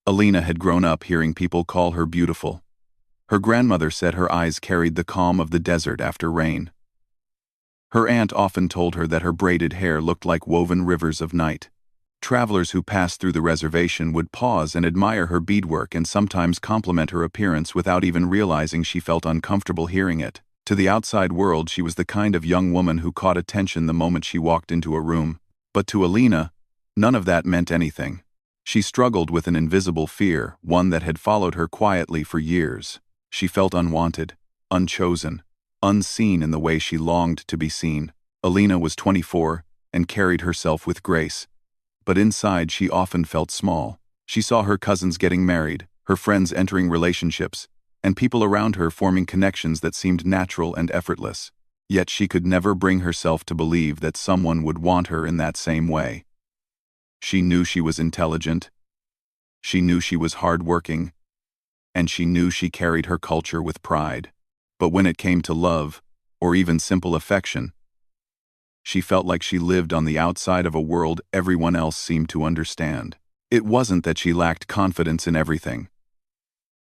Alina had grown up hearing people call her beautiful. Her grandmother said her eyes carried the calm of the desert after rain. Her aunt often told her that her braided hair looked like woven rivers of night. Travelers who passed through the reservation would pause and admire her beadwork and sometimes compliment her appearance without even realizing she felt uncomfortable hearing it. To the outside world, she was the kind of young woman who caught attention the moment she walked into a room. But to Alina, none of that meant anything. She struggled with an invisible fear, one that had followed her quietly for years. She felt unwanted, unchosen, unseen in the way she longed to be seen. Alina was 24 and carried herself with grace. But inside she often felt small. She saw her cousins getting married, her friends entering relationships, and people around her forming connections that seemed natural and effortless. Yet she could never bring herself to believe that someone would want her in that same way. She knew she was intelligent. She knew she was hardworking. And she knew she carried her culture with pride. But when it came to love, or even simple affection, she felt like she lived on the outside of a world everyone else seemed to understand. It wasn't that she lacked confidence in everything.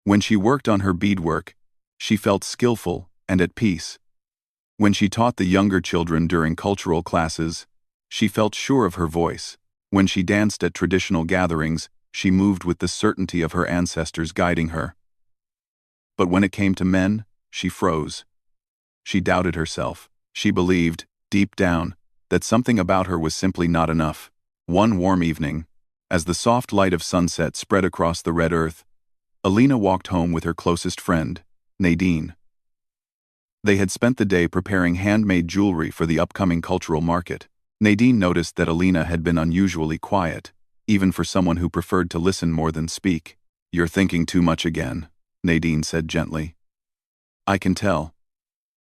When she worked on her beadwork, she felt skillful and at peace. When she taught the younger children during cultural classes, she felt sure of her voice. When she danced at traditional gatherings, she moved with the certainty of her ancestors guiding her. But when it came to men, she froze. She doubted herself. She believed, deep down, that something about her was simply not enough. One warm evening, as the soft light of sunset spread across the red earth, Alina walked home with her closest friend, Nadine. They had spent the day preparing handmade jewelry for the upcoming cultural market. Nadine noticed that Alina had been unusually quiet, even for someone who preferred to listen more than speak. "You're thinking too much again," Nadine said gently. "I can tell.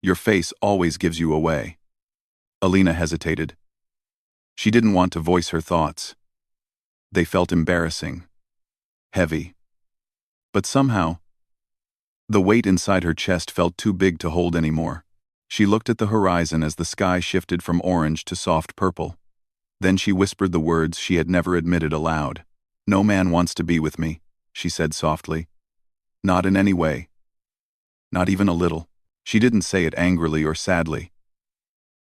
Your face always gives you away." Alina hesitated. She didn't want to voice her thoughts. They felt embarrassing, heavy. But somehow, the weight inside her chest felt too big to hold anymore. She looked at the horizon as the sky shifted from orange to soft purple. Then she whispered the words she had never admitted aloud. "No man wants to be with me," she said softly. "Not in any way. Not even a little." She didn't say it angrily or sadly.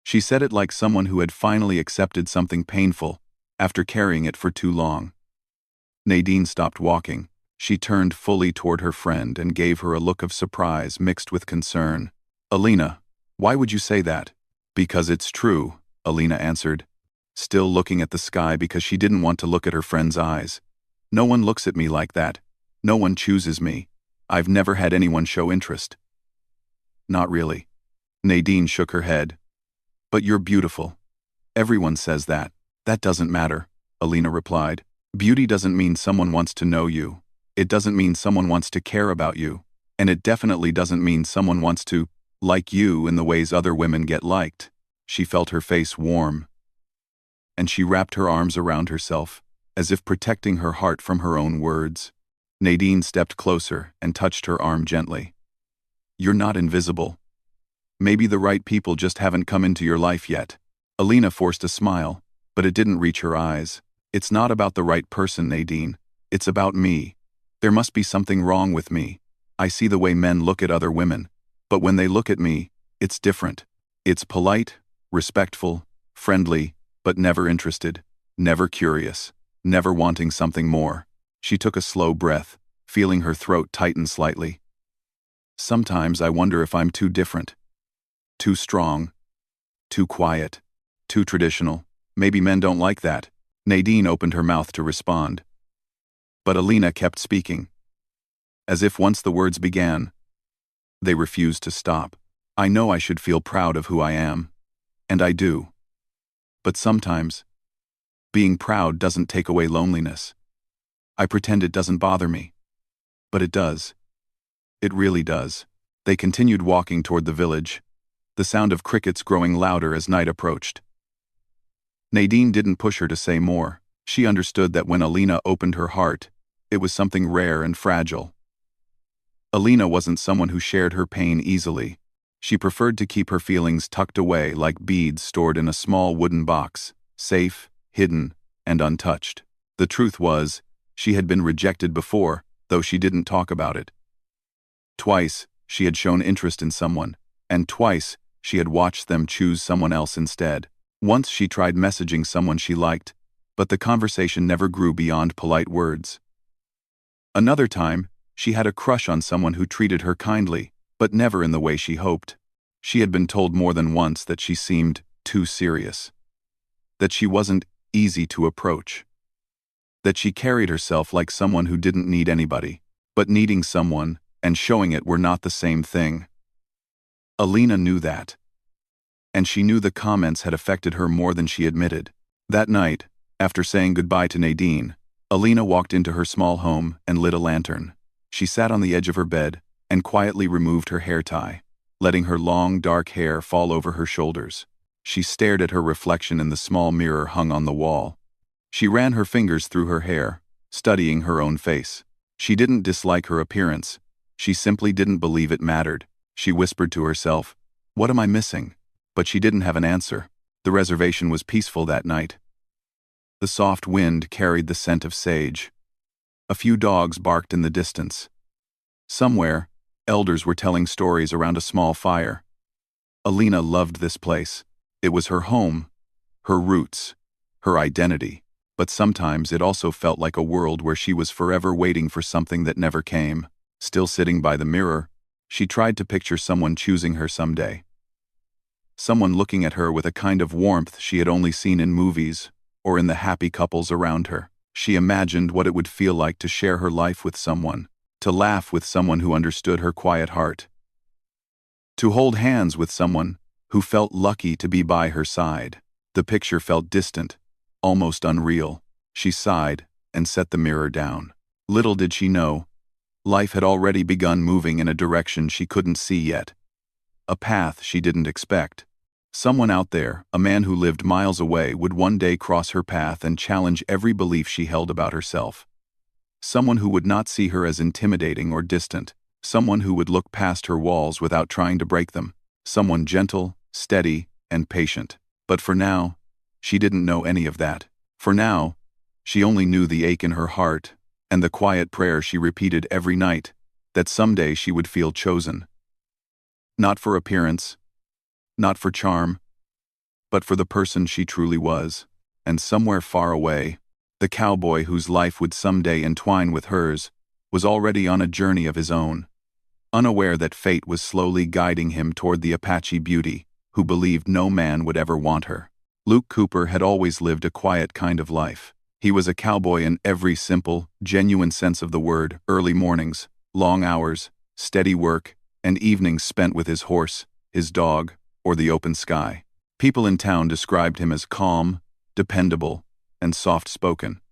She said it like someone who had finally accepted something painful after carrying it for too long. Nadine stopped walking. She turned fully toward her friend and gave her a look of surprise mixed with concern. "Alina, why would you say that?" "Because it's true," Alina answered, still looking at the sky because she didn't want to look at her friend's eyes. "No one looks at me like that. No one chooses me. I've never had anyone show interest." "Not really." Nadine shook her head. "But you're beautiful. Everyone says that." "That doesn't matter," Alina replied. "Beauty doesn't mean someone wants to know you. It doesn't mean someone wants to care about you. And it definitely doesn't mean someone wants to like you in the ways other women get liked." She felt her face warm, and she wrapped her arms around herself, as if protecting her heart from her own words. Nadine stepped closer and touched her arm gently. "You're not invisible. Maybe the right people just haven't come into your life yet." Alina forced a smile, but it didn't reach her eyes. "It's not about the right person, Nadine. It's about me. There must be something wrong with me. I see the way men look at other women, but when they look at me, it's different. It's polite, respectful, friendly, but never interested, never curious, never wanting something more." She took a slow breath, feeling her throat tighten slightly. "Sometimes I wonder if I'm too different. Too strong. Too quiet. Too traditional. Maybe men don't like that." Nadine opened her mouth to respond. But Alina kept speaking. As if once the words began, they refused to stop. "I know I should feel proud of who I am. And I do. But sometimes, being proud doesn't take away loneliness. I pretend it doesn't bother me. But it does. It really does." They continued walking toward the village, the sound of crickets growing louder as night approached. Nadine didn't push her to say more. She understood that when Alina opened her heart, it was something rare and fragile. Alina wasn't someone who shared her pain easily. She preferred to keep her feelings tucked away like beads stored in a small wooden box, safe, hidden, and untouched. The truth was, She had been rejected before, though she didn't talk about it. Twice, she had shown interest in someone, and twice, she had watched them choose someone else instead. Once she tried messaging someone she liked, but the conversation never grew beyond polite words. Another time, she had a crush on someone who treated her kindly, but never in the way she hoped. She had been told more than once that she seemed too serious, that she wasn't easy to approach, that she carried herself like someone who didn't need anybody, but needing someone and showing it were not the same thing. Alina knew that. And she knew the comments had affected her more than she admitted. That night, after saying goodbye to Nadine, Alina walked into her small home and lit a lantern. She sat on the edge of her bed and quietly removed her hair tie, letting her long, dark hair fall over her shoulders. She stared at her reflection in the small mirror hung on the wall. She ran her fingers through her hair, studying her own face. She didn't dislike her appearance. She simply didn't believe it mattered. She whispered to herself, "What am I missing?" But she didn't have an answer. The reservation was peaceful that night. The soft wind carried the scent of sage. A few dogs barked in the distance. Somewhere, elders were telling stories around a small fire. Alina loved this place. It was her home, her roots, her identity. But sometimes it also felt like a world where she was forever waiting for something that never came. Still sitting by the mirror, she tried to picture someone choosing her someday. Someone looking at her with a kind of warmth she had only seen in movies or in the happy couples around her. She imagined what it would feel like to share her life with someone, to laugh with someone who understood her quiet heart, to hold hands with someone who felt lucky to be by her side. The picture felt distant, almost unreal. She sighed and set the mirror down. Little did she know, life had already begun moving in a direction she couldn't see yet. A path she didn't expect. Someone out there, a man who lived miles away, would one day cross her path and challenge every belief she held about herself. Someone who would not see her as intimidating or distant. Someone who would look past her walls without trying to break them. Someone gentle, steady, and patient. But for now, she didn't know any of that. For now, she only knew the ache in her heart and the quiet prayer she repeated every night, that someday she would feel chosen. Not for appearance, not for charm, but for the person she truly was. And somewhere far away, the cowboy whose life would someday entwine with hers was already on a journey of his own, unaware that fate was slowly guiding him toward the Apache beauty who believed no man would ever want her. Luke Cooper had always lived a quiet kind of life. He was a cowboy in every simple, genuine sense of the word. Early mornings, long hours, steady work, and evenings spent with his horse, his dog, or the open sky. People in town described him as calm, dependable, and soft-spoken.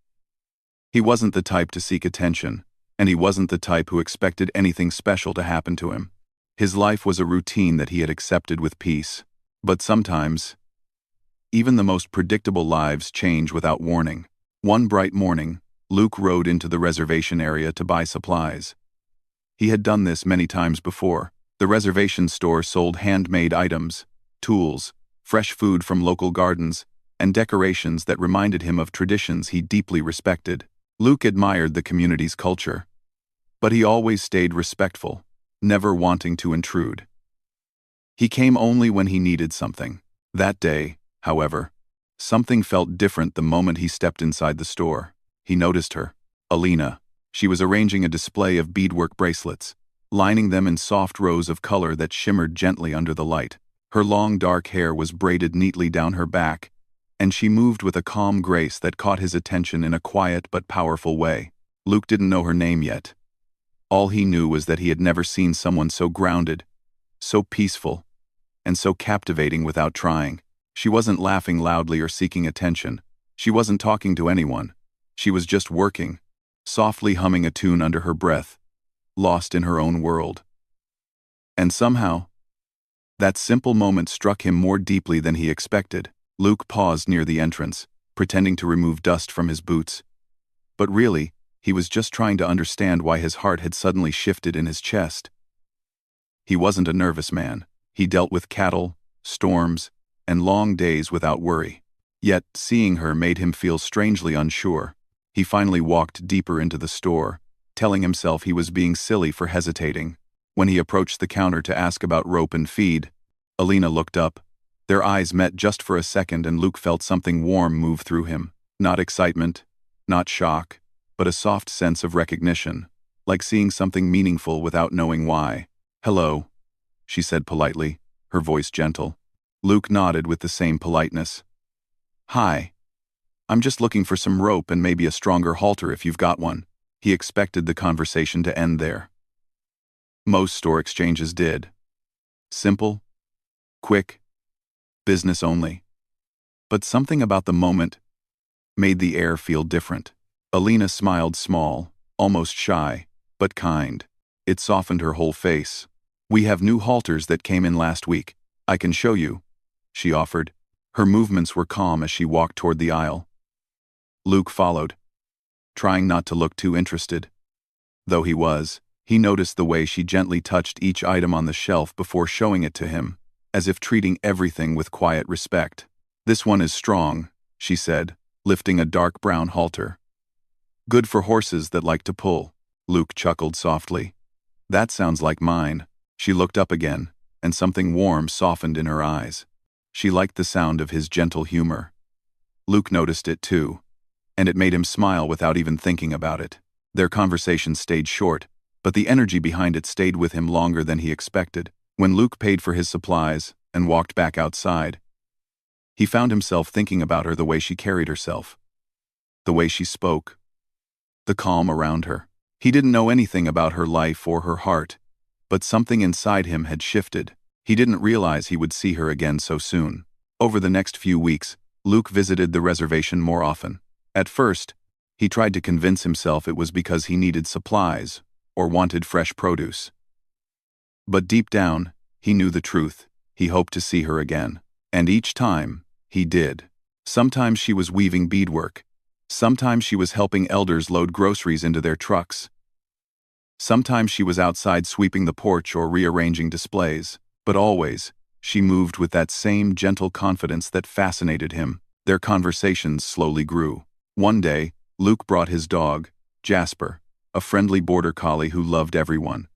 He wasn't the type to seek attention, and he wasn't the type who expected anything special to happen to him. His life was a routine that he had accepted with peace. But sometimes, even the most predictable lives change without warning. One bright morning, Luke rode into the reservation area to buy supplies. He had done this many times before. The reservation store sold handmade items, tools, fresh food from local gardens, and decorations that reminded him of traditions he deeply respected. Luke admired the community's culture, but he always stayed respectful, never wanting to intrude. He came only when he needed something. That day, however, something felt different the moment he stepped inside the store. He noticed her, Alina. She was arranging a display of beadwork bracelets, lining them in soft rows of color that shimmered gently under the light. Her long dark hair was braided neatly down her back, and she moved with a calm grace that caught his attention in a quiet but powerful way. Luke didn't know her name yet. All he knew was that he had never seen someone so grounded, so peaceful, and so captivating without trying. She wasn't laughing loudly or seeking attention. She wasn't talking to anyone. She was just working, softly humming a tune under her breath, lost in her own world. And somehow, that simple moment struck him more deeply than he expected. Luke paused near the entrance, pretending to remove dust from his boots. But really, he was just trying to understand why his heart had suddenly shifted in his chest. He wasn't a nervous man. He dealt with cattle, storms, and long days without worry. Yet, seeing her made him feel strangely unsure. He finally walked deeper into the store, telling himself he was being silly for hesitating. When he approached the counter to ask about rope and feed, Alina looked up. Their eyes met just for a second and Luke felt something warm move through him. Not excitement, not shock, but a soft sense of recognition, like seeing something meaningful without knowing why. "Hello," she said politely, her voice gentle. Luke nodded with the same politeness. "Hi. I'm just looking for some rope and maybe a stronger halter if you've got one." He expected the conversation to end there. Most store exchanges did. Simple, quick, business only. But something about the moment made the air feel different. Alina smiled small, almost shy, but kind. It softened her whole face. "We have new halters that came in last week. I can show you," she offered. Her movements were calm as she walked toward the aisle. Luke followed, trying not to look too interested. Though he was, he noticed the way she gently touched each item on the shelf before showing it to him, as if treating everything with quiet respect. "This one is strong," she said, lifting a dark brown halter. "Good for horses that like to pull." Luke chuckled softly. "That sounds like mine." She looked up again, and something warm softened in her eyes. She liked the sound of his gentle humor. Luke noticed it too, and it made him smile without even thinking about it. Their conversation stayed short, but the energy behind it stayed with him longer than he expected. When Luke paid for his supplies and walked back outside, he found himself thinking about her, the way she carried herself, the way she spoke, the calm around her. He didn't know anything about her life or her heart, but something inside him had shifted. He didn't realize he would see her again so soon. Over the next few weeks, Luke visited the reservation more often. At first, he tried to convince himself it was because he needed supplies or wanted fresh produce. But deep down, he knew the truth. He hoped to see her again. And each time, he did. Sometimes she was weaving beadwork. Sometimes she was helping elders load groceries into their trucks. Sometimes she was outside sweeping the porch or rearranging displays. But always, she moved with that same gentle confidence that fascinated him. Their conversations slowly grew. One day, Luke brought his dog, Jasper, a friendly border collie who loved everyone.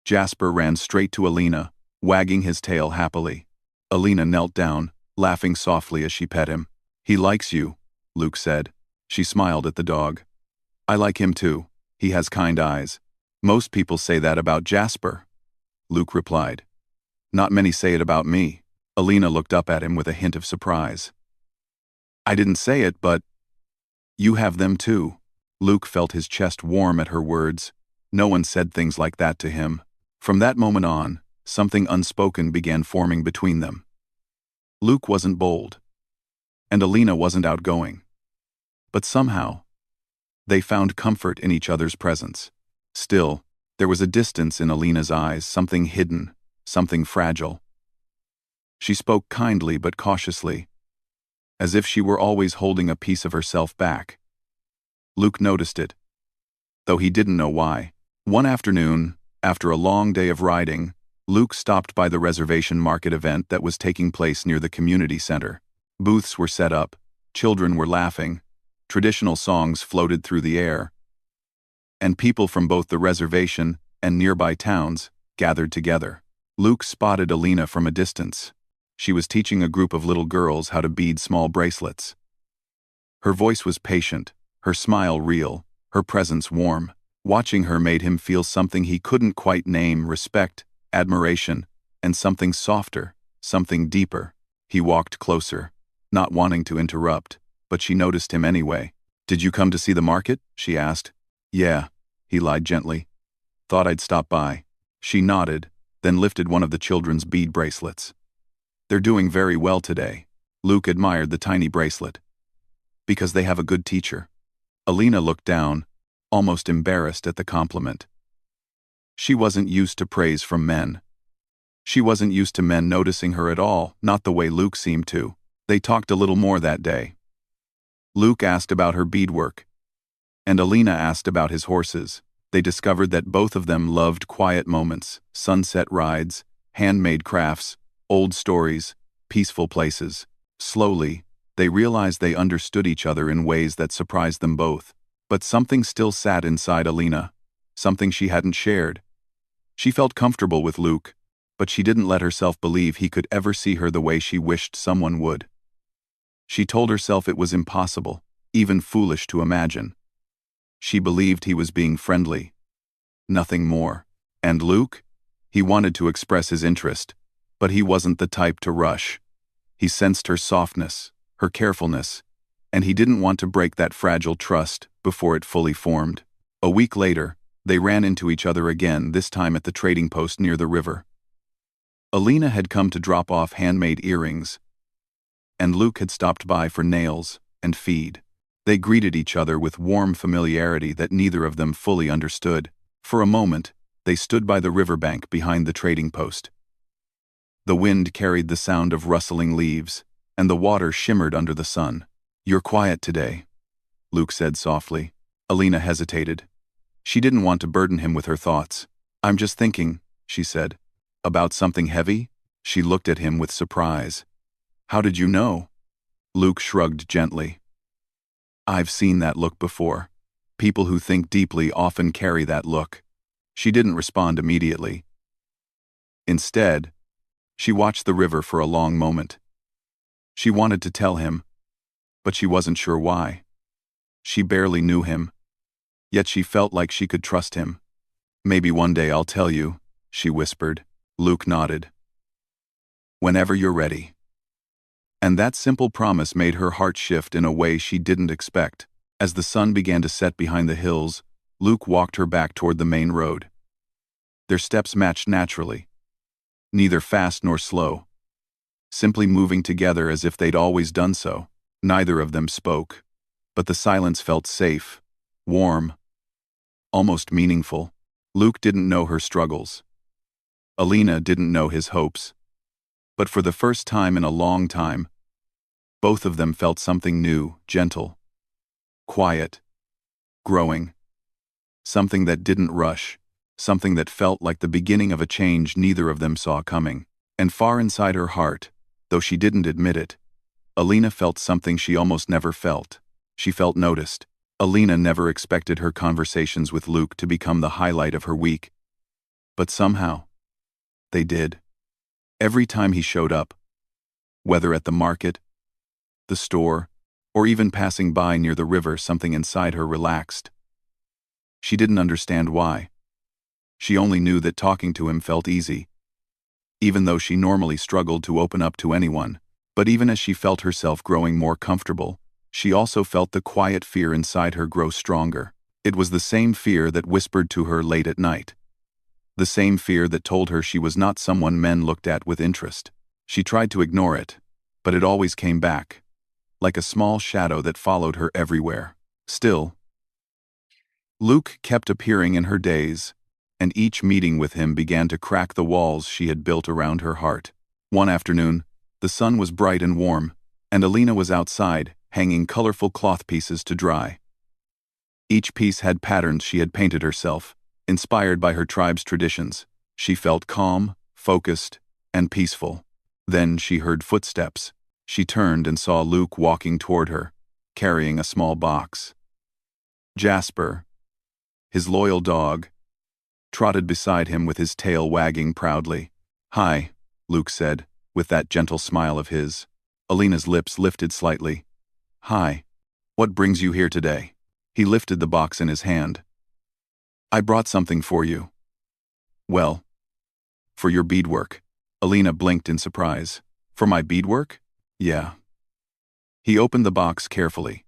Jasper ran straight to Alina, wagging his tail happily. Alina knelt down, laughing softly as she pet him. "He likes you," Luke said. She smiled at the dog. "I like him too. He has kind eyes." "Most people say that about Jasper," Luke replied. "Not many say it about me." Alina looked up at him with a hint of surprise. "I didn't say it, but you have them too." Luke felt his chest warm at her words. No one said things like that to him. From that moment on, something unspoken began forming between them. Luke wasn't bold, and Alina wasn't outgoing. But somehow, they found comfort in each other's presence. Still, there was a distance in Alina's eyes, something hidden, something fragile. She spoke kindly but cautiously, as if she were always holding a piece of herself back. Luke noticed it, though he didn't know why. One afternoon, after a long day of riding, Luke stopped by the reservation market event that was taking place near the community center. Booths were set up, children were laughing, traditional songs floated through the air, and people from both the reservation and nearby towns gathered together. Luke spotted Alina from a distance. She was teaching a group of little girls how to bead small bracelets. Her voice was patient, her smile real, her presence warm. Watching her made him feel something he couldn't quite name: respect, admiration, and something softer, something deeper. He walked closer, not wanting to interrupt, but she noticed him anyway. "Did you come to see the market?" she asked. "Yeah," he lied gently. "Thought I'd stop by." She nodded, then lifted one of the children's bead bracelets. "They're doing very well today." Luke admired the tiny bracelet. "Because they have a good teacher." Alina looked down, almost embarrassed at the compliment. She wasn't used to praise from men. She wasn't used to men noticing her at all, not the way Luke seemed to. They talked a little more that day. Luke asked about her beadwork, and Alina asked about his horses. They discovered that both of them loved quiet moments, sunset rides, handmade crafts, old stories, peaceful places. Slowly, They realized they understood each other in ways that surprised them both. But something still sat inside Alina, something she hadn't shared. She felt comfortable with Luke, but she didn't let herself believe he could ever see her the way she wished someone would. She told herself it was impossible, even foolish to imagine. She believed he was being friendly, nothing more. And Luke? He wanted to express his interest, but he wasn't the type to rush. He sensed her softness, her carefulness, and he didn't want to break that fragile trust before it fully formed. A week later, they ran into each other again, this time at the trading post near the river. Alina had come to drop off handmade earrings, and Luke had stopped by for nails and feed. They greeted each other with warm familiarity that neither of them fully understood. For a moment, they stood by the riverbank behind the trading post. The wind carried the sound of rustling leaves, and the water shimmered under the sun. "You're quiet today," Luke said softly. Alina hesitated. She didn't want to burden him with her thoughts. "I'm just thinking," she said. "About something heavy?" She looked at him with surprise. "How did you know?" Luke shrugged gently. "I've seen that look before. People who think deeply often carry that look." She didn't respond immediately. Instead, she watched the river for a long moment. She wanted to tell him, but she wasn't sure why. She barely knew him, yet she felt like she could trust him. "Maybe one day I'll tell you," she whispered. Luke nodded. "Whenever you're ready." And that simple promise made her heart shift in a way she didn't expect. As the sun began to set behind the hills, Luke walked her back toward the main road. Their steps matched naturally, neither fast nor slow, simply moving together as if they'd always done so. Neither of them spoke, but the silence felt safe, warm, almost meaningful. Luke didn't know her struggles. Alina didn't know his hopes. But for the first time in a long time, both of them felt something new, gentle, quiet, growing. Something that didn't rush, something that felt like the beginning of a change neither of them saw coming. And far inside her heart, though she didn't admit it, Alina felt something she almost never felt. She felt noticed. Alina never expected her conversations with Luke to become the highlight of her week. But somehow, they did. Every time he showed up, whether at the market, the store, or even passing by near the river, something inside her relaxed. She didn't understand why. She only knew that talking to him felt easy, even though she normally struggled to open up to anyone. But even as she felt herself growing more comfortable, she also felt the quiet fear inside her grow stronger. It was the same fear that whispered to her late at night. The same fear that told her she was not someone men looked at with interest. She tried to ignore it, but it always came back, like a small shadow that followed her everywhere. Still, Luke kept appearing in her days, and each meeting with him began to crack the walls she had built around her heart. One afternoon, the sun was bright and warm, and Alina was outside, hanging colorful cloth pieces to dry. Each piece had patterns she had painted herself, inspired by her tribe's traditions. She felt calm, focused, and peaceful. Then she heard footsteps. She turned and saw Luke walking toward her, carrying a small box. Jasper, his loyal dog, trotted beside him with his tail wagging proudly. "Hi," Luke said, with that gentle smile of his. Alina's lips lifted slightly. "Hi. What brings you here today?" He lifted the box in his hand. "I brought something for you." "Well, for your beadwork." Alina blinked in surprise. "For my beadwork?" "Yeah." He opened the box carefully.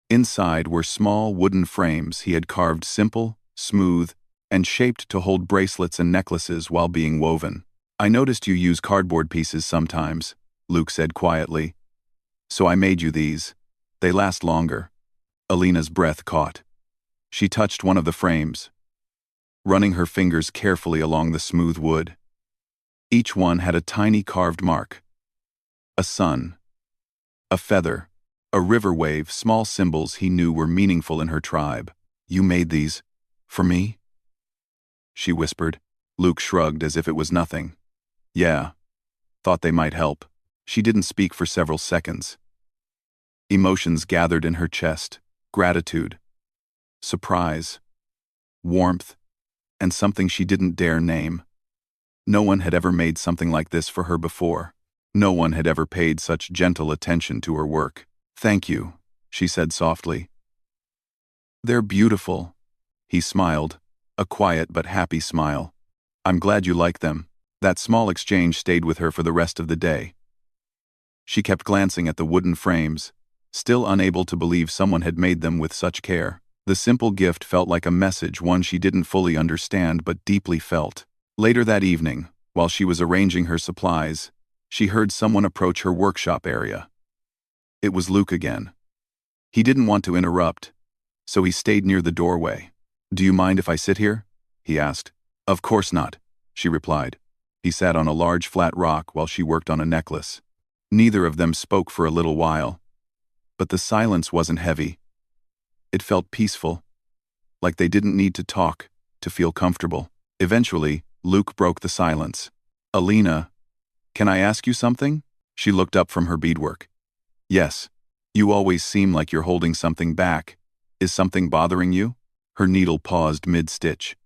Inside were small wooden frames he had carved simple, smooth, and shaped to hold bracelets and necklaces while being woven. "I noticed you use cardboard pieces sometimes," Luke said quietly. "So I made you these. They last longer." Alina's breath caught. She touched one of the frames, running her fingers carefully along the smooth wood. Each one had a tiny carved mark. A sun, a feather, a river wave, small symbols he knew were meaningful in her tribe. "You made these for me?" she whispered. Luke shrugged as if it was nothing. "Yeah, thought they might help." She didn't speak for several seconds. Emotions gathered in her chest: gratitude, surprise, warmth, and something she didn't dare name. No one had ever made something like this for her before. No one had ever paid such gentle attention to her work. "Thank you," she said softly. "They're beautiful." He smiled, a quiet but happy smile. "I'm glad you like them." That small exchange stayed with her for the rest of the day. She kept glancing at the wooden frames, still unable to believe someone had made them with such care. The simple gift felt like a message, one she didn't fully understand but deeply felt. Later that evening, while she was arranging her supplies, she heard someone approach her workshop area. It was Luke again. He didn't want to interrupt, so he stayed near the doorway. "Do you mind if I sit here?" he asked. "Of course not," she replied. He sat on a large flat rock while she worked on a necklace. Neither of them spoke for a little while, but the silence wasn't heavy. It felt peaceful, like they didn't need to talk to feel comfortable. Eventually, Luke broke the silence. "Alina, can I ask you something?" She looked up from her beadwork. "Yes. You always seem like you're holding something back. Is something bothering you?" Her needle paused mid-stitch.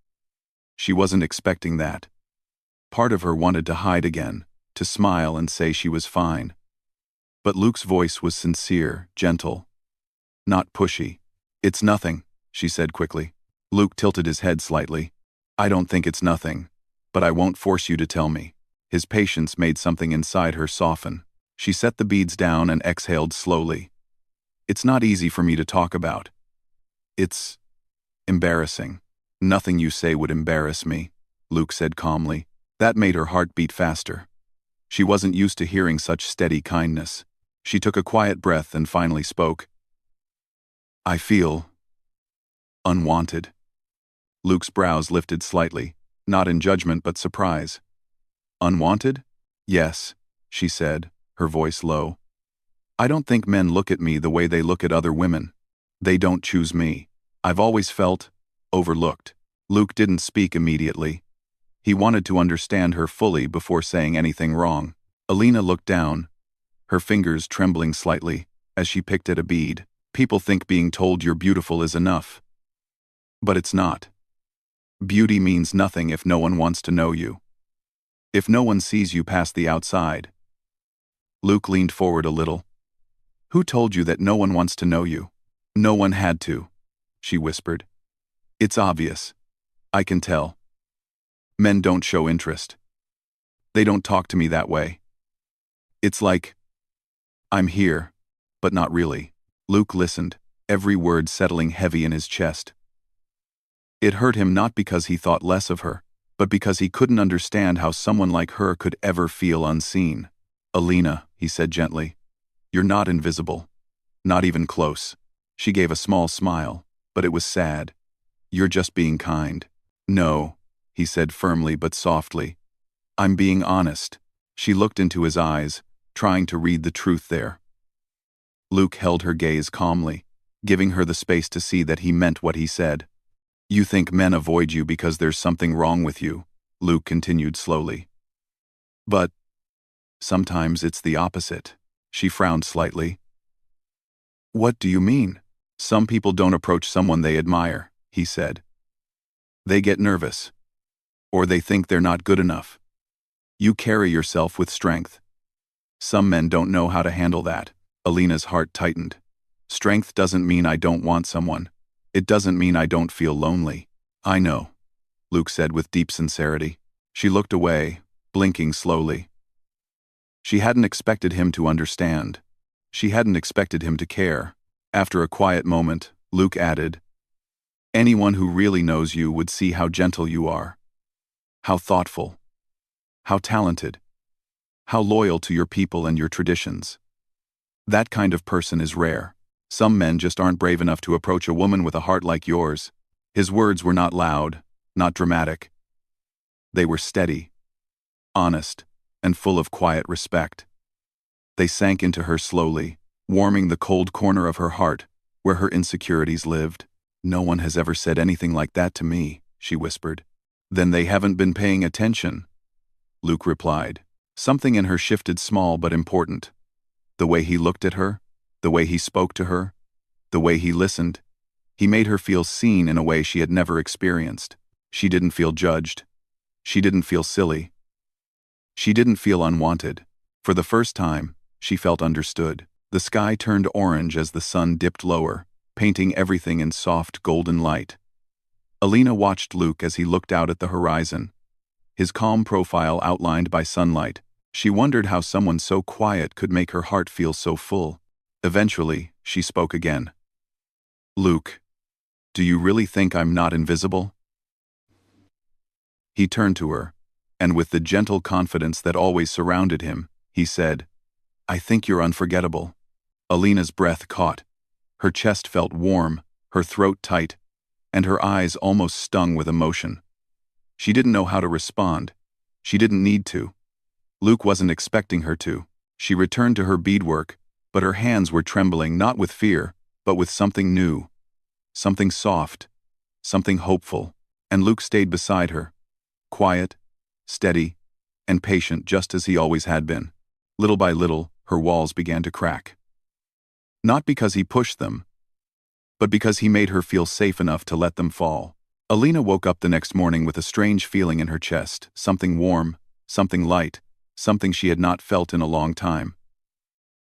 She wasn't expecting that. Part of her wanted to hide again, to smile and say she was fine. But Luke's voice was sincere, gentle, not pushy. "It's nothing," she said quickly. Luke tilted his head slightly. "I don't think it's nothing, but I won't force you to tell me." His patience made something inside her soften. She set the beads down and exhaled slowly. "It's not easy for me to talk about. It's embarrassing." "Nothing you say would embarrass me," Luke said calmly. That made her heart beat faster. She wasn't used to hearing such steady kindness. She took a quiet breath and finally spoke. "I feel unwanted." Luke's brows lifted slightly, not in judgment but surprise. "Unwanted?" "Yes," she said, her voice low. "I don't think men look at me the way they look at other women. They don't choose me. I've always felt overlooked." Luke didn't speak immediately. He wanted to understand her fully before saying anything wrong. Alina looked down, her fingers trembling slightly as she picked at a bead. "People think being told you're beautiful is enough. But it's not. Beauty means nothing if no one wants to know you. If no one sees you past the outside." Luke leaned forward a little. "Who told you that no one wants to know you?" "No one had to," she whispered. "It's obvious. I can tell. Men don't show interest. They don't talk to me that way. It's like I'm here, but not really." Luke listened, every word settling heavy in his chest. It hurt him not because he thought less of her, but because he couldn't understand how someone like her could ever feel unseen. "Alina," he said gently, "you're not invisible. Not even close." She gave a small smile, but it was sad. "You're just being kind." "No," he said firmly but softly. "I'm being honest." She looked into his eyes, trying to read the truth there. Luke held her gaze calmly, giving her the space to see that he meant what he said. "You think men avoid you because there's something wrong with you," Luke continued slowly. "But sometimes it's the opposite." She frowned slightly. "What do you mean?" "Some people don't approach someone they admire," he said. "They get nervous. Or they think they're not good enough. You carry yourself with strength. Some men don't know how to handle that." Alina's heart tightened. "Strength doesn't mean I don't want someone. It doesn't mean I don't feel lonely." "I know," Luke said with deep sincerity. She looked away, blinking slowly. She hadn't expected him to understand. She hadn't expected him to care. After a quiet moment, Luke added, "Anyone who really knows you would see how gentle you are. How thoughtful. How talented. How loyal to your people and your traditions. That kind of person is rare. Some men just aren't brave enough to approach a woman with a heart like yours." His words were not loud, not dramatic. They were steady, honest, and full of quiet respect. They sank into her slowly, warming the cold corner of her heart, where her insecurities lived. "No one has ever said anything like that to me," she whispered. "Then they haven't been paying attention," Luke replied. Something in her shifted, small but important. The way he looked at her, The way he spoke to her, the way he listened, he made her feel seen in a way she had never experienced. She didn't feel judged. She didn't feel silly. She didn't feel unwanted. For the first time, she felt understood. The sky turned orange as the sun dipped lower, painting everything in soft golden light. Alina watched Luke as he looked out at the horizon, his calm profile outlined by sunlight. She wondered how someone so quiet could make her heart feel so full. Eventually, she spoke again. "Luke, do you really think I'm not invisible?" He turned to her, and with the gentle confidence that always surrounded him, he said, "I think you're unforgettable." Alina's breath caught. Her chest felt warm, her throat tight, and her eyes almost stung with emotion. She didn't know how to respond. She didn't need to. Luke wasn't expecting her to. She returned to her beadwork, but her hands were trembling not with fear, but with something new, something soft, something hopeful. And Luke stayed beside her, quiet, steady, and patient just as he always had been. Little by little, her walls began to crack. Not because he pushed them, but because he made her feel safe enough to let them fall. Alina woke up the next morning with a strange feeling in her chest, something warm, something light, something she had not felt in a long time.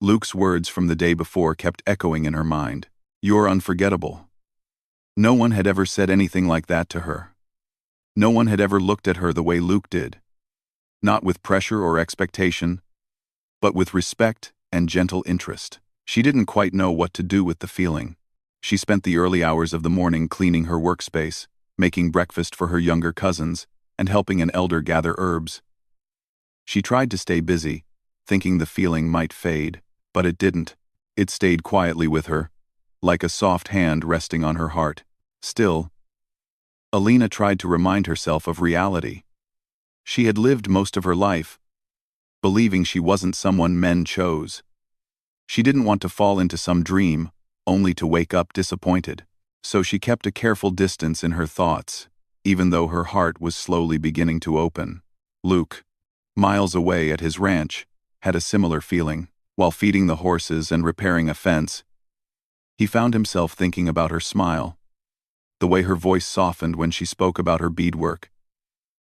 Luke's words from the day before kept echoing in her mind. "You're unforgettable." No one had ever said anything like that to her. No one had ever looked at her the way Luke did. Not with pressure or expectation, but with respect and gentle interest. She didn't quite know what to do with the feeling. She spent the early hours of the morning cleaning her workspace, making breakfast for her younger cousins, and helping an elder gather herbs. She tried to stay busy, thinking the feeling might fade, but it didn't. It stayed quietly with her, like a soft hand resting on her heart. Still, Alina tried to remind herself of reality. She had lived most of her life, believing she wasn't someone men chose. She didn't want to fall into some dream, only to wake up disappointed. So she kept a careful distance in her thoughts, even though her heart was slowly beginning to open. Luke, miles away at his ranch, had a similar feeling. While feeding the horses and repairing a fence, he found himself thinking about her smile, the way her voice softened when she spoke about her beadwork,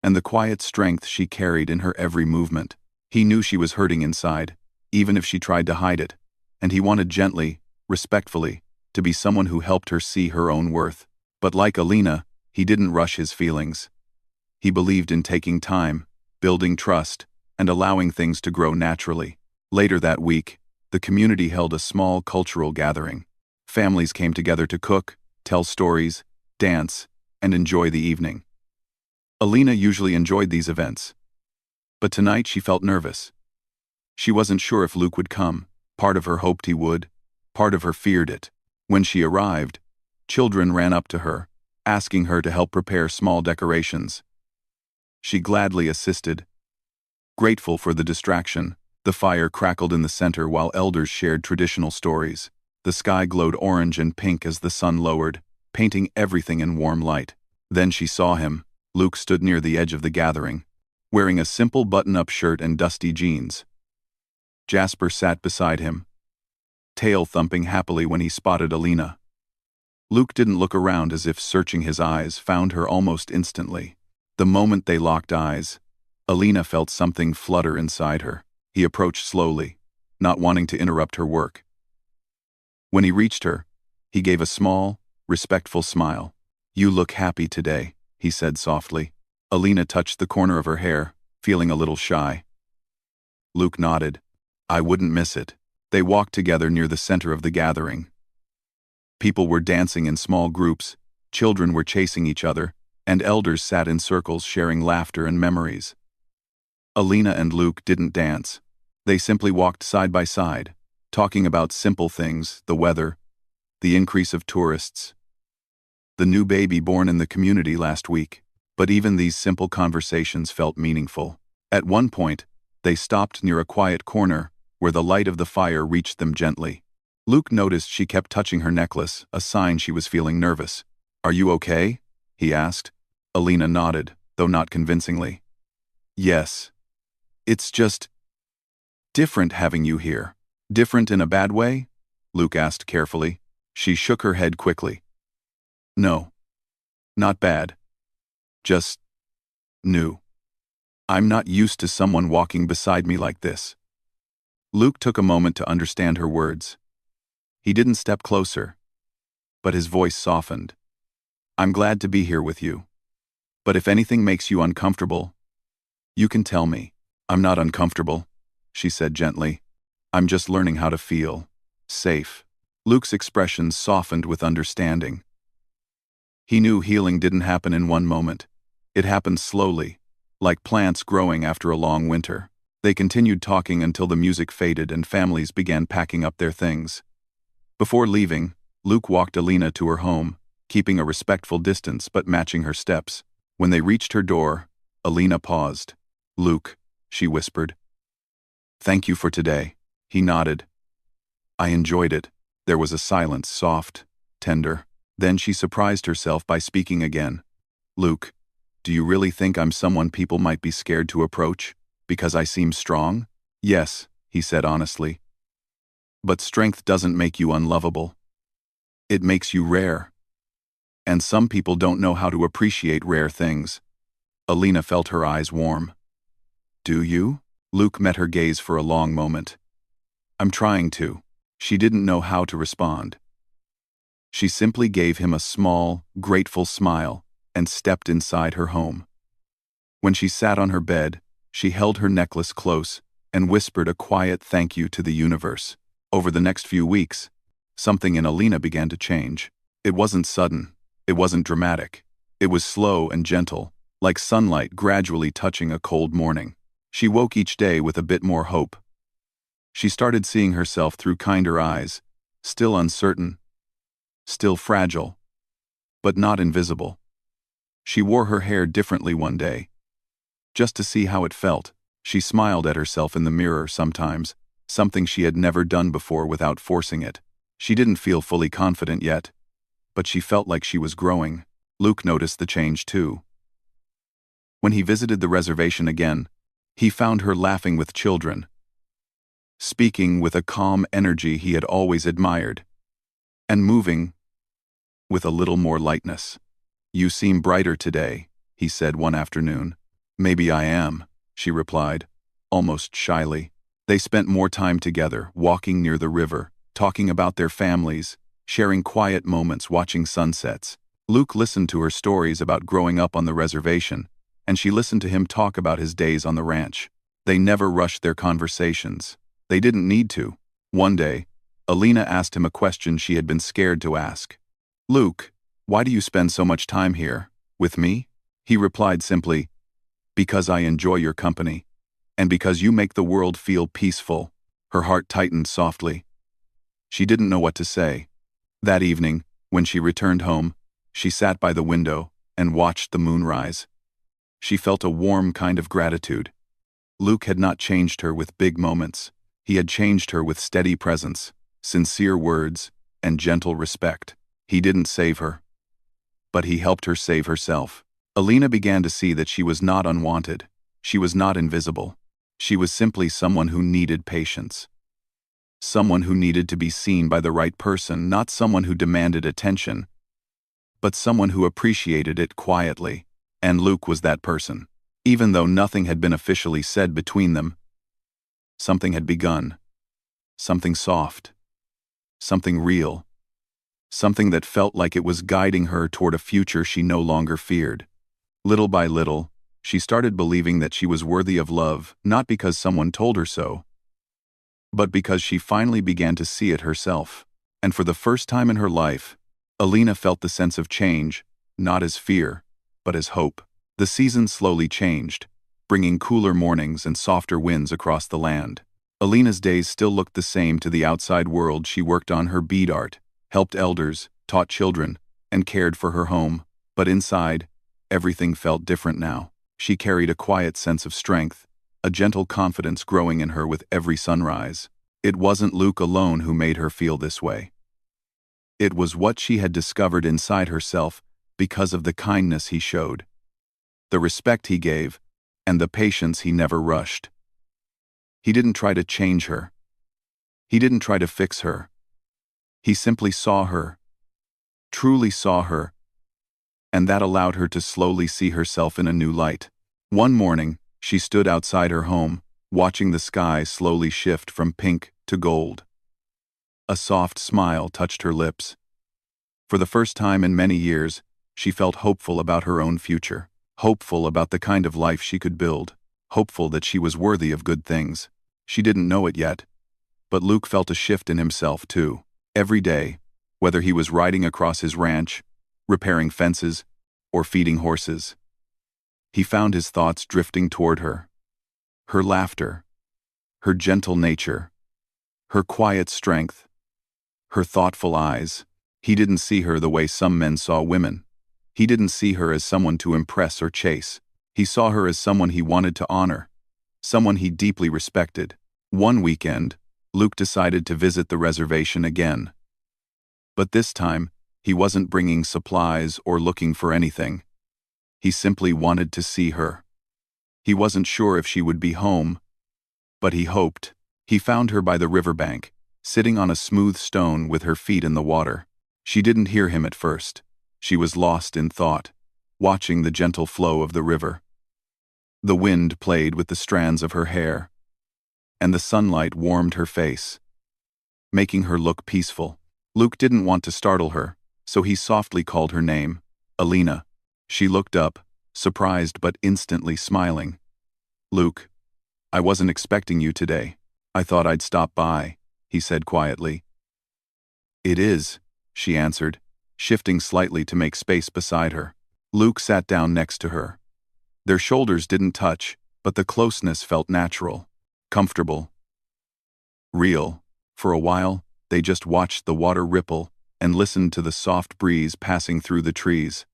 and the quiet strength she carried in her every movement. He knew she was hurting inside, even if she tried to hide it, and he wanted gently, respectfully, to be someone who helped her see her own worth. But like Alina, he didn't rush his feelings. He believed in taking time, building trust, and allowing things to grow naturally. Later that week, the community held a small cultural gathering. Families came together to cook, tell stories, dance, and enjoy the evening. Alina usually enjoyed these events, but tonight she felt nervous. She wasn't sure if Luke would come. Part of her hoped he would, part of her feared it. When she arrived, children ran up to her, asking her to help prepare small decorations. She gladly assisted, grateful for the distraction. The fire crackled in the center while elders shared traditional stories. The sky glowed orange and pink as the sun lowered, painting everything in warm light. Then she saw him. Luke stood near the edge of the gathering, wearing a simple button-up shirt and dusty jeans. Jasper sat beside him, tail thumping happily when he spotted Alina. Luke didn't look around, as if searching his eyes found her almost instantly. The moment they locked eyes, Alina felt something flutter inside her. He approached slowly, not wanting to interrupt her work. When he reached her, he gave a small, respectful smile. "You look happy today," he said softly. Alina touched the corner of her hair, feeling a little shy. Luke nodded. "I wouldn't miss it." They walked together near the center of the gathering. People were dancing in small groups, children were chasing each other, and elders sat in circles sharing laughter and memories. Alina and Luke didn't dance. They simply walked side by side, talking about simple things: the weather, the increase of tourists, the new baby born in the community last week. But even these simple conversations felt meaningful. At one point, they stopped near a quiet corner where the light of the fire reached them gently. Luke noticed she kept touching her necklace, a sign she was feeling nervous. "Are you okay?" he asked. Alina nodded, though not convincingly. "Yes. It's just different having you here." "Different in a bad way?" Luke asked carefully. She shook her head quickly. No. Not bad. Just new. I'm not used to someone walking beside me like this. Luke took a moment to understand her words. He didn't step closer, but his voice softened. I'm glad to be here with you. But if anything makes you uncomfortable, you can tell me. I'm not uncomfortable, she said gently. I'm just learning how to feel safe. Luke's expression softened with understanding. He knew healing didn't happen in one moment. It happened slowly, like plants growing after a long winter. They continued talking until the music faded and families began packing up their things. Before leaving, Luke walked Alina to her home, keeping a respectful distance but matching her steps. When they reached her door, Alina paused. Luke, she whispered. Thank you for today. He nodded. I enjoyed it. There was a silence, soft, tender. Then she surprised herself by speaking again. Luke, do you really think I'm someone people might be scared to approach? Because I seem strong? Yes, he said honestly. But strength doesn't make you unlovable. It makes you rare. And some people don't know how to appreciate rare things. Alina felt her eyes warm. Do you? Luke met her gaze for a long moment. I'm trying to. She didn't know how to respond. She simply gave him a small, grateful smile and stepped inside her home. When she sat on her bed, she held her necklace close and whispered a quiet thank you to the universe. Over the next few weeks, something in Alina began to change. It wasn't sudden. It wasn't dramatic. It was slow and gentle, like sunlight gradually touching a cold morning. She woke each day with a bit more hope. She started seeing herself through kinder eyes, still uncertain, still fragile, but not invisible. She wore her hair differently one day. Just to see how it felt, she smiled at herself in the mirror sometimes, something she had never done before without forcing it. She didn't feel fully confident yet, but she felt like she was growing. Luke noticed the change too. When he visited the reservation again, he found her laughing with children, speaking with a calm energy he had always admired, and moving with a little more lightness. You seem brighter today, he said one afternoon. Maybe I am, she replied, almost shyly. They spent more time together, walking near the river, talking about their families, sharing quiet moments watching sunsets. Luke listened to her stories about growing up on the reservation, and she listened to him talk about his days on the ranch. They never rushed their conversations. They didn't need to. One day, Alina asked him a question she had been scared to ask. Luke, why do you spend so much time here, with me? He replied simply, because I enjoy your company, and because you make the world feel peaceful. Her heart tightened softly. She didn't know what to say. That evening, when she returned home, she sat by the window and watched the moon rise. She felt a warm kind of gratitude. Luke had not changed her with big moments. He had changed her with steady presence, sincere words, and gentle respect. He didn't save her, but he helped her save herself. Alina began to see that she was not unwanted. She was not invisible. She was simply someone who needed patience. Someone who needed to be seen by the right person, not someone who demanded attention, but someone who appreciated it quietly. And Luke was that person. Even though nothing had been officially said between them, something had begun. Something soft. Something real. Something that felt like it was guiding her toward a future she no longer feared. Little by little, she started believing that she was worthy of love, not because someone told her so, but because she finally began to see it herself. And for the first time in her life, Alina felt the sense of change, not as fear, but as hope. The season slowly changed, bringing cooler mornings and softer winds across the land. Alina's days still looked the same to the outside world. She worked on her bead art, helped elders, taught children, and cared for her home. But inside, everything felt different now. She carried a quiet sense of strength, a gentle confidence growing in her with every sunrise. It wasn't Luke alone who made her feel this way. It was what she had discovered inside herself because of the kindness he showed, the respect he gave, and the patience he never rushed. He didn't try to change her. He didn't try to fix her. He simply saw her, truly saw her, and that allowed her to slowly see herself in a new light. One morning, she stood outside her home, watching the sky slowly shift from pink to gold. A soft smile touched her lips. For the first time in many years, she felt hopeful about her own future, hopeful about the kind of life she could build, hopeful that she was worthy of good things. She didn't know it yet, but Luke felt a shift in himself too. Every day, whether he was riding across his ranch, repairing fences, or feeding horses, he found his thoughts drifting toward her. Her laughter, her gentle nature, her quiet strength, her thoughtful eyes. He didn't see her the way some men saw women. He didn't see her as someone to impress or chase. He saw her as someone he wanted to honor, someone he deeply respected. One weekend, Luke decided to visit the reservation again. But this time, he wasn't bringing supplies or looking for anything. He simply wanted to see her. He wasn't sure if she would be home, but he hoped. He found her by the riverbank, sitting on a smooth stone with her feet in the water. She didn't hear him at first. She was lost in thought, watching the gentle flow of the river. The wind played with the strands of her hair, and the sunlight warmed her face, making her look peaceful. Luke didn't want to startle her, so he softly called her name, Alina. She looked up, surprised but instantly smiling. "Luke, I wasn't expecting you today. I thought I'd stop by," he said quietly. "It is," she answered, shifting slightly to make space beside her. Luke sat down next to her. Their shoulders didn't touch, but the closeness felt natural, comfortable, real. For a while, they just watched the water ripple and listened to the soft breeze passing through the trees.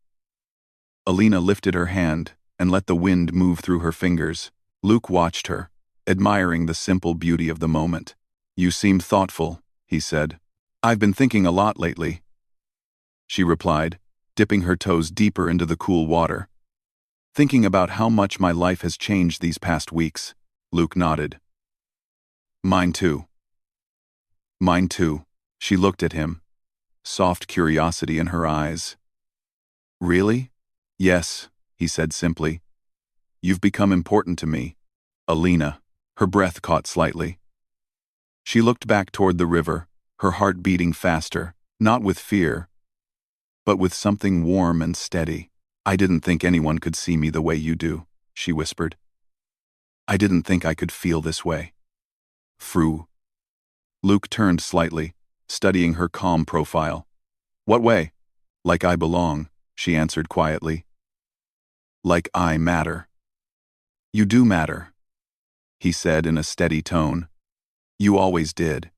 Alina lifted her hand and let the wind move through her fingers. Luke watched her, admiring the simple beauty of the moment. "You seem thoughtful," he said. "I've been thinking a lot lately," she replied, dipping her toes deeper into the cool water. "Thinking about how much my life has changed these past weeks." Luke nodded. "Mine too." "Mine too." She looked at him, soft curiosity in her eyes. "Really?" "Yes," he said simply. "You've become important to me, Alina." Her breath caught slightly. She looked back toward the river, her heart beating faster, not with fear, but with something warm and steady. "I didn't think anyone could see me the way you do," she whispered. "I didn't think I could feel this way." "Frou." Luke turned slightly, studying her calm profile. "What way?" "Like I belong," she answered quietly. "Like I matter." "You do matter," he said in a steady tone. "You always did.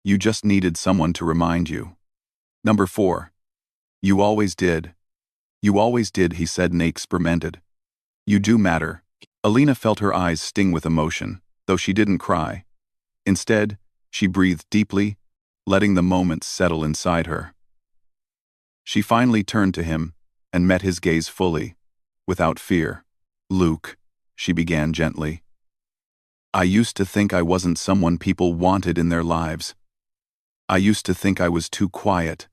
You just needed someone to remind you." Number 4. "You always did. You always did," he said, experimented. "You do matter." Alina felt her eyes sting with emotion, though she didn't cry. Instead, she breathed deeply, letting the moments settle inside her. She finally turned to him and met his gaze fully, without fear. "Luke," she began gently, "I used to think I wasn't someone people wanted in their lives. I used to think I was too quiet,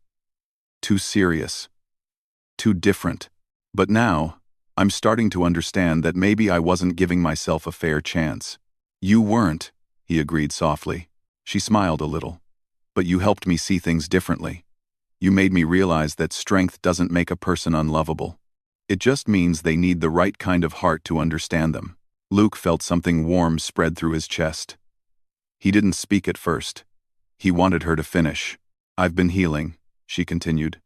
too serious, too different. But now, I'm starting to understand that maybe I wasn't giving myself a fair chance." "You weren't," he agreed softly. She smiled a little. "But you helped me see things differently. You made me realize that strength doesn't make a person unlovable. It just means they need the right kind of heart to understand them." Luke felt something warm spread through his chest. He didn't speak at first. He wanted her to finish. "I've been healing," she continued.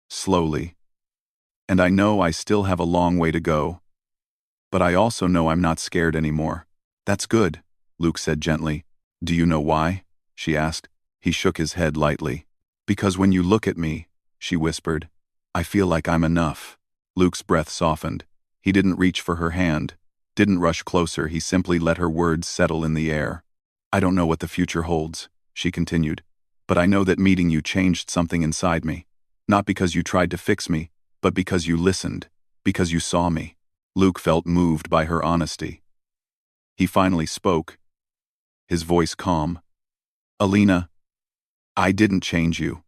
"Slowly. And I know I still have a long way to go. But I also know I'm not scared anymore." "That's good," Luke said gently. "Do you know why?" she asked. He shook his head lightly. "Because when you look at me," she whispered, "I feel like I'm enough." Luke's breath softened. He didn't reach for her hand, didn't rush closer. He simply let her words settle in the air. "I don't know what the future holds," she continued, "but I know that meeting you changed something inside me. Not because you tried to fix me, but because you listened, because you saw me." Luke felt moved by her honesty. He finally spoke, his voice calm. "Alina, I didn't change you.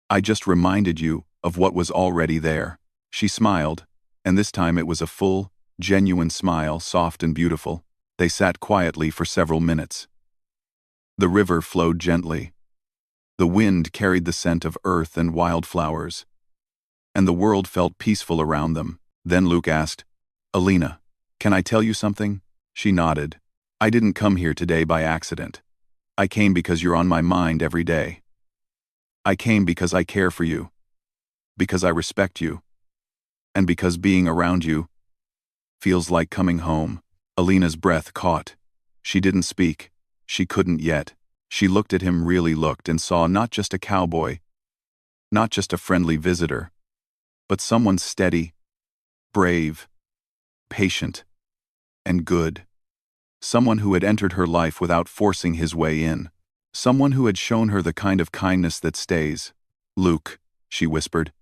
I just reminded you of what was already there. She smiled, and this time it was a full, genuine smile, soft and beautiful. They sat quietly for several minutes. The river flowed gently. The wind carried the scent of earth and wildflowers, and the world felt peaceful around them. Then Luke asked, "Alina, can I tell you something?" She nodded. "I didn't come here today by accident. I came because you're on my mind every day. I came because I care for you, because I respect you, and because being around you feels like coming home." Alina's breath caught. She didn't speak. She couldn't yet. She looked at him, really looked, and saw not just a cowboy, not just a friendly visitor, but someone steady, brave, patient, and good. Someone who had entered her life without forcing his way in. Someone who had shown her the kind of kindness that stays. "Luke," she whispered,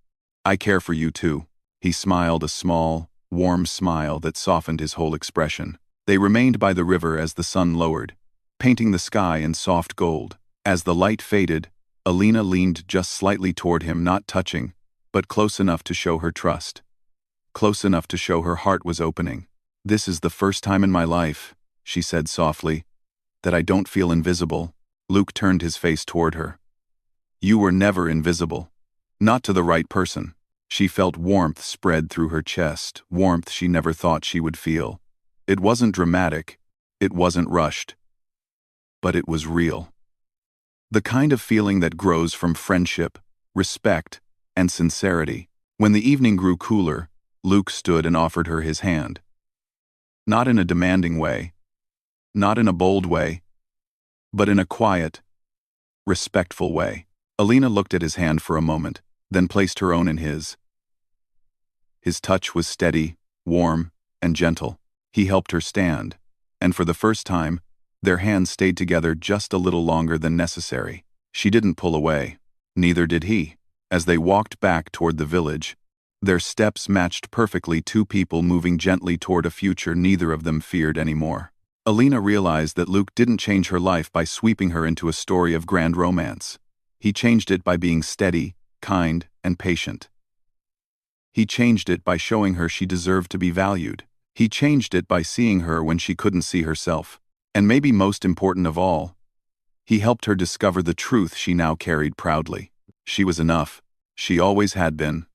"I care for you too." He smiled, a small, warm smile that softened his whole expression. They remained by the river as the sun lowered, painting the sky in soft gold. As the light faded, Alina leaned just slightly toward him, not touching, but close enough to show her trust. Close enough to show her heart was opening. "This is the first time in my life," she said softly, "that I don't feel invisible." Luke turned his face toward her. "You were never invisible. Not to the right person." She felt warmth spread through her chest, warmth she never thought she would feel. It wasn't dramatic, it wasn't rushed, but it was real. The kind of feeling that grows from friendship, respect, and sincerity. When the evening grew cooler, Luke stood and offered her his hand. Not in a demanding way, not in a bold way, but in a quiet, respectful way. Alina looked at his hand for a moment, then placed her own in his. His touch was steady, warm, and gentle. He helped her stand, and for the first time, their hands stayed together just a little longer than necessary. She didn't pull away. Neither did he. As they walked back toward the village, their steps matched perfectly, two people moving gently toward a future neither of them feared anymore. Alina realized that Luke didn't change her life by sweeping her into a story of grand romance. He changed it by being steady, kind, and patient. He changed it by showing her she deserved to be valued. He changed it by seeing her when she couldn't see herself. And maybe most important of all, he helped her discover the truth she now carried proudly. She was enough. She always had been.